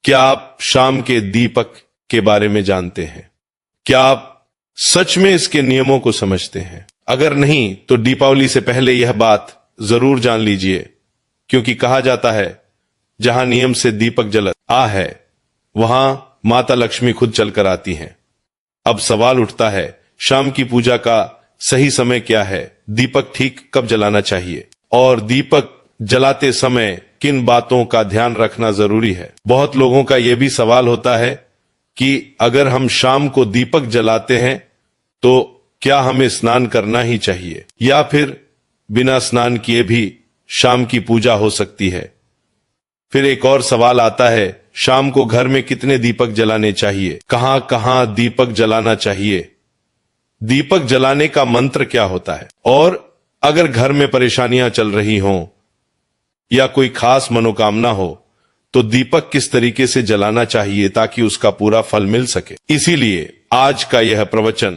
क्या आप शाम के दीपक के बारे में जानते हैं? क्या आप सच में इसके नियमों को समझते हैं? अगर नहीं तो दीपावली से पहले यह बात जरूर जान लीजिए, क्योंकि कहा जाता है जहां नियम से दीपक जल आ है वहां माता लक्ष्मी खुद चलकर आती हैं। अब सवाल उठता है, शाम की पूजा का सही समय क्या है? दीपक ठीक कब जलाना चाहिए? और दीपक जलाते समय किन बातों का ध्यान रखना जरूरी है? बहुत लोगों का यह भी सवाल होता है कि अगर हम शाम को दीपक जलाते हैं तो क्या हमें स्नान करना ही चाहिए या फिर बिना स्नान किए भी शाम की पूजा हो सकती है? फिर एक और सवाल आता है, शाम को घर में कितने दीपक जलाने चाहिए? कहां कहां दीपक जलाना चाहिए? दीपक जलाने का मंत्र क्या होता है? और अगर घर में परेशानियां चल रही हों या कोई खास मनोकामना हो तो दीपक किस तरीके से जलाना चाहिए ताकि उसका पूरा फल मिल सके? इसीलिए आज का यह प्रवचन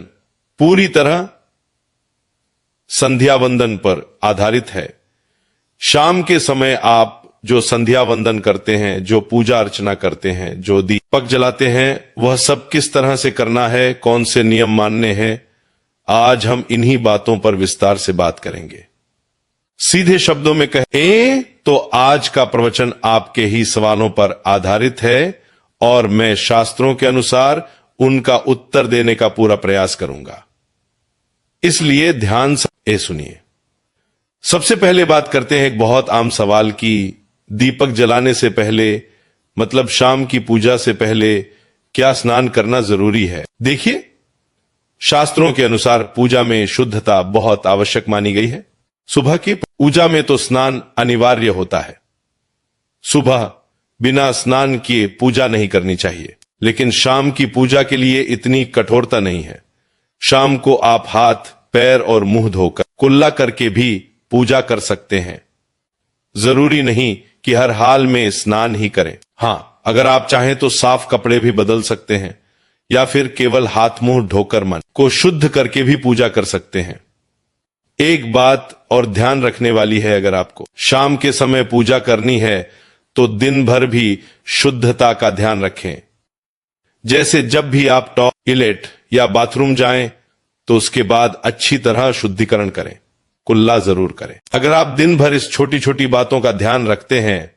पूरी तरह संध्या वंदन पर आधारित है। शाम के समय आप जो संध्या वंदन करते हैं, जो पूजा अर्चना करते हैं, जो दीपक जलाते हैं, वह सब किस तरह से करना है, कौन से नियम मानने हैं, आज हम इन्हीं बातों पर विस्तार से बात करेंगे। सीधे शब्दों में कहें तो आज का प्रवचन आपके ही सवालों पर आधारित है और मैं शास्त्रों के अनुसार उनका उत्तर देने का पूरा प्रयास करूंगा, इसलिए ध्यान से सुनिए। सबसे पहले बात करते हैं एक बहुत आम सवाल की, दीपक जलाने से पहले मतलब शाम की पूजा से पहले क्या स्नान करना जरूरी है? देखिए, शास्त्रों के अनुसार पूजा में शुद्धता बहुत आवश्यक मानी गई है। सुबह की पूजा में तो स्नान अनिवार्य होता है। सुबह बिना स्नान किए पूजा नहीं करनी चाहिए, लेकिन शाम की पूजा के लिए इतनी कठोरता नहीं है। शाम को आप हाथ, पैर और मुंह धोकर कुल्ला करके भी पूजा कर सकते हैं। जरूरी नहीं कि हर हाल में स्नान ही करें। हां, अगर आप चाहें तो साफ कपड़े भी बदल सकते हैं या फिर केवल हाथ मुंह धोकर मन को शुद्ध करके भी पूजा कर सकते हैं। एक बात और ध्यान रखने वाली है, अगर आपको शाम के समय पूजा करनी है तो दिन भर भी शुद्धता का ध्यान रखें। जैसे जब भी आप टॉयलेट या बाथरूम जाएं तो उसके बाद अच्छी तरह शुद्धिकरण करें, कुल्ला जरूर करें। अगर आप दिन भर इस छोटी छोटी बातों का ध्यान रखते हैं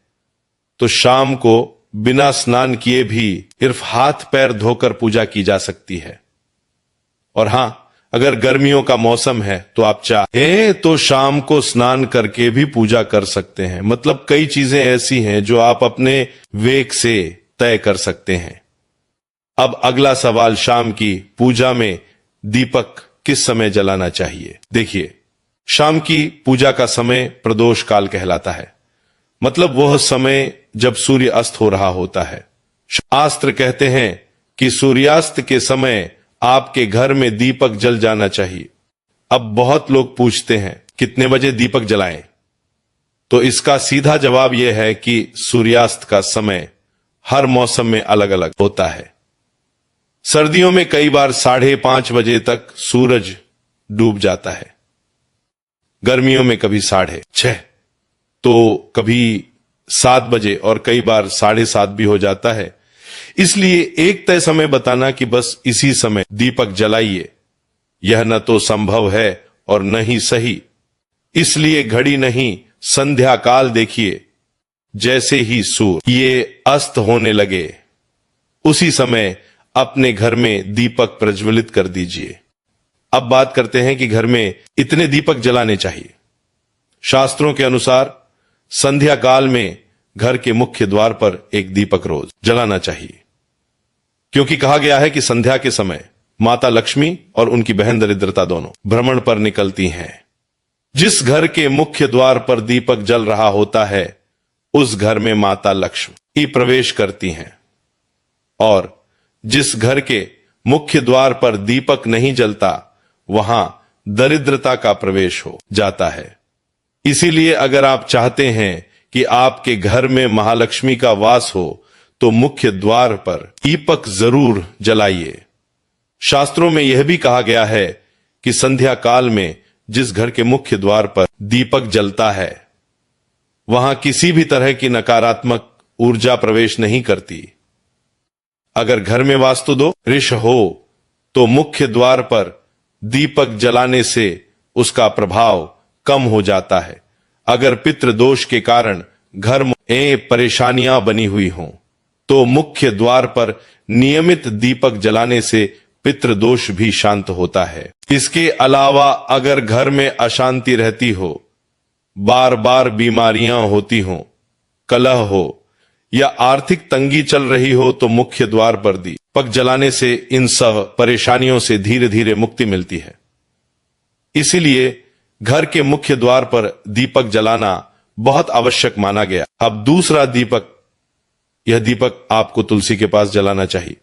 तो शाम को बिना स्नान किए भी सिर्फ हाथ पैर धोकर पूजा की जा सकती है। और हां, अगर गर्मियों का मौसम है तो आप चाहे तो शाम को स्नान करके भी पूजा कर सकते हैं। मतलब कई चीजें ऐसी हैं जो आप अपने विवेक से तय कर सकते हैं। अब अगला सवाल, शाम की पूजा में दीपक किस समय जलाना चाहिए? देखिए, शाम की पूजा का समय प्रदोष काल कहलाता है। मतलब वह समय जब सूर्य अस्त हो रहा होता है। शास्त्र कहते हैं कि सूर्यास्त के समय आपके घर में दीपक जल जाना चाहिए। अब बहुत लोग पूछते हैं कितने बजे दीपक जलाएं? तो इसका सीधा जवाब यह है कि सूर्यास्त का समय हर मौसम में अलग अलग होता है। सर्दियों में कई बार 5:30 बजे तक सूरज डूब जाता है। गर्मियों में कभी 6:30 तो कभी 7 बजे और कई बार 7:30 भी हो जाता है। इसलिए एक तय समय बताना कि बस इसी समय दीपक जलाइए, यह न तो संभव है और न ही सही। इसलिए घड़ी नहीं, संध्या काल देखिए। जैसे ही सूर्य ये अस्त होने लगे उसी समय अपने घर में दीपक प्रज्वलित कर दीजिए। अब बात करते हैं कि घर में इतने दीपक जलाने चाहिए। शास्त्रों के अनुसार संध्या काल में घर के मुख्य द्वार पर एक दीपक रोज जलाना चाहिए, क्योंकि कहा गया है कि संध्या के समय माता लक्ष्मी और उनकी बहन दरिद्रता दोनों भ्रमण पर निकलती हैं। जिस घर के मुख्य द्वार पर दीपक जल रहा होता है उस घर में माता लक्ष्मी प्रवेश करती हैं, और जिस घर के मुख्य द्वार पर दीपक नहीं जलता वहां दरिद्रता का प्रवेश हो जाता है। इसीलिए अगर आप चाहते हैं कि आपके घर में महालक्ष्मी का वास हो तो मुख्य द्वार पर दीपक जरूर जलाइए। शास्त्रों में यह भी कहा गया है कि संध्या काल में जिस घर के मुख्य द्वार पर दीपक जलता है वहां किसी भी तरह की नकारात्मक ऊर्जा प्रवेश नहीं करती, अगर घर में वास्तु दोष हो तो मुख्य द्वार पर दीपक जलाने से उसका प्रभाव कम हो जाता है। अगर पितृ दोष के कारण घर में परेशानियां बनी हुई हों तो मुख्य द्वार पर नियमित दीपक जलाने से पितृ दोष भी शांत होता है। इसके अलावा अगर घर में अशांति रहती हो, बार बार बीमारियां होती हो, कलह हो या आर्थिक तंगी चल रही हो तो मुख्य द्वार पर दीपक जलाने से इन सब परेशानियों से धीरे धीरे मुक्ति मिलती है। इसीलिए घर के मुख्य द्वार पर दीपक जलाना बहुत आवश्यक माना गया। अब दूसरा दीपक, यह दीपक आपको तुलसी के पास जलाना चाहिए।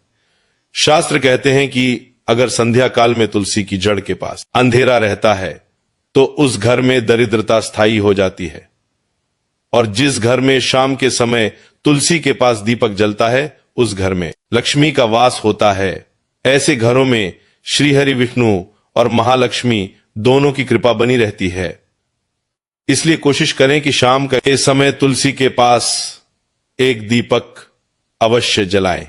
शास्त्र कहते हैं कि अगर संध्या काल में तुलसी की जड़ के पास अंधेरा रहता है तो उस घर में दरिद्रता स्थायी हो जाती है, और जिस घर में शाम के समय तुलसी के पास दीपक जलता है उस घर में लक्ष्मी का वास होता है। ऐसे घरों में श्रीहरि विष्णु और महालक्ष्मी दोनों की कृपा बनी रहती है। इसलिए कोशिश करें कि शाम के समय तुलसी के पास एक दीपक अवश्य जलाएं।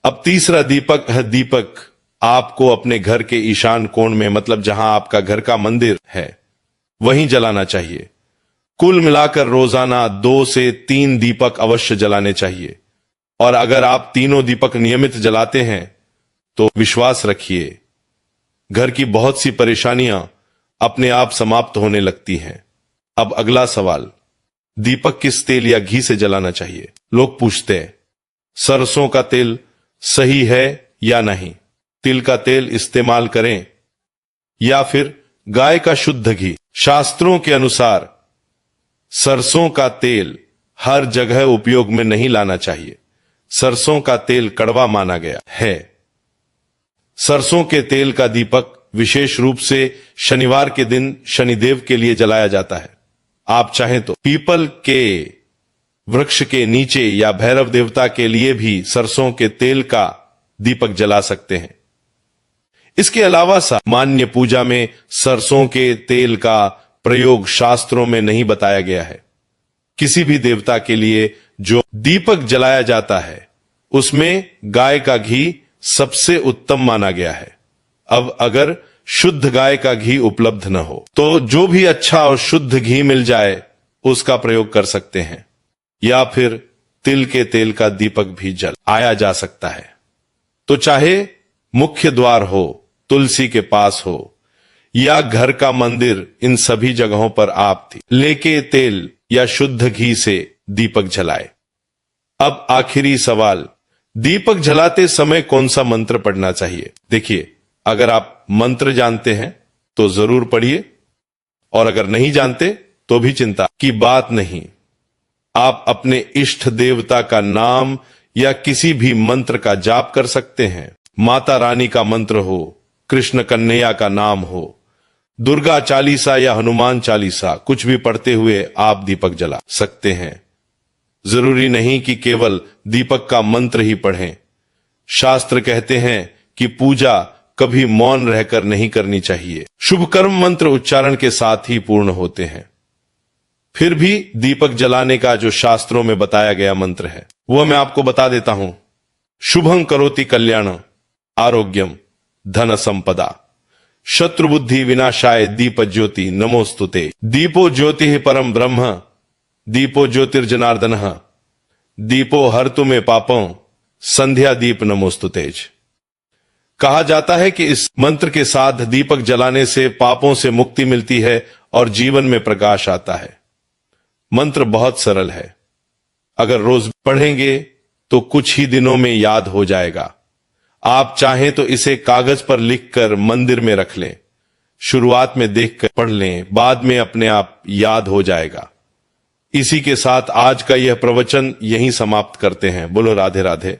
अब तीसरा दीपक है, दीपक आपको अपने घर के ईशान कोण में, मतलब जहां आपका घर का मंदिर है, वहीं जलाना चाहिए। कुल मिलाकर रोजाना 2 से 3 दीपक अवश्य जलाने चाहिए। और अगर आप तीनों दीपक नियमित जलाते हैं तो विश्वास रखिए, घर की बहुत सी परेशानियां अपने आप समाप्त होने लगती हैं। अब अगला सवाल, दीपक किस तेल या घी से जलाना चाहिए? लोग पूछते हैं सरसों का तेल सही है या नहीं, तिल का तेल इस्तेमाल करें या फिर गाय का शुद्ध घी? शास्त्रों के अनुसार सरसों का तेल हर जगह उपयोग में नहीं लाना चाहिए। सरसों का तेल कड़वा माना गया है। सरसों के तेल का दीपक विशेष रूप से शनिवार के दिन शनिदेव के लिए जलाया जाता है। आप चाहें तो पीपल के वृक्ष के नीचे या भैरव देवता के लिए भी सरसों के तेल का दीपक जला सकते हैं। इसके अलावा सामान्य पूजा में सरसों के तेल का प्रयोग शास्त्रों में नहीं बताया गया है। किसी भी देवता के लिए जो दीपक जलाया जाता है उसमें गाय का घी सबसे उत्तम माना गया है। अब अगर शुद्ध गाय का घी उपलब्ध न हो तो जो भी अच्छा और शुद्ध घी मिल जाए उसका प्रयोग कर सकते हैं, या फिर तिल के तेल का दीपक भी जलाया जा सकता है। तो चाहे मुख्य द्वार हो, तुलसी के पास हो या घर का मंदिर, इन सभी जगहों पर आप लेके तेल या शुद्ध घी से दीपक जलाए। अब आखिरी सवाल, दीपक जलाते समय कौन सा मंत्र पढ़ना चाहिए? देखिए, अगर आप मंत्र जानते हैं तो जरूर पढ़िए, और अगर नहीं जानते तो भी चिंता की बात नहीं। आप अपने इष्ट देवता का नाम या किसी भी मंत्र का जाप कर सकते हैं। माता रानी का मंत्र हो, कृष्ण कन्हैया का नाम हो, दुर्गा चालीसा या हनुमान चालीसा, कुछ भी पढ़ते हुए आप दीपक जला सकते हैं। जरूरी नहीं कि केवल दीपक का मंत्र ही पढ़ें। शास्त्र कहते हैं कि पूजा कभी मौन रहकर नहीं करनी चाहिए। शुभ कर्म मंत्र उच्चारण के साथ ही पूर्ण होते हैं। फिर भी दीपक जलाने का जो शास्त्रों में बताया गया मंत्र है वह मैं आपको बता देता हूं। शुभं करोति कल्याण आरोग्यम धन संपदा शत्रु बुद्धि विनाशाय दीप ज्योति नमोस्तुते। दीपो ज्योति परम ब्रह्म दीपो ज्योतिर्जनार्दन दीपो हरतु में पापों संध्या दीप नमोस्तुतेज। कहा जाता है कि इस मंत्र के साथ दीपक जलाने से पापों से मुक्ति मिलती है और जीवन में प्रकाश आता है। मंत्र बहुत सरल है, अगर रोज पढ़ेंगे तो कुछ ही दिनों में याद हो जाएगा। आप चाहें तो इसे कागज पर लिखकर मंदिर में रख लें। शुरुआत में देखकर पढ़ लें, बाद में अपने आप याद हो जाएगा। इसी के साथ आज का यह प्रवचन यहीं समाप्त करते हैं। बोलो राधे राधे।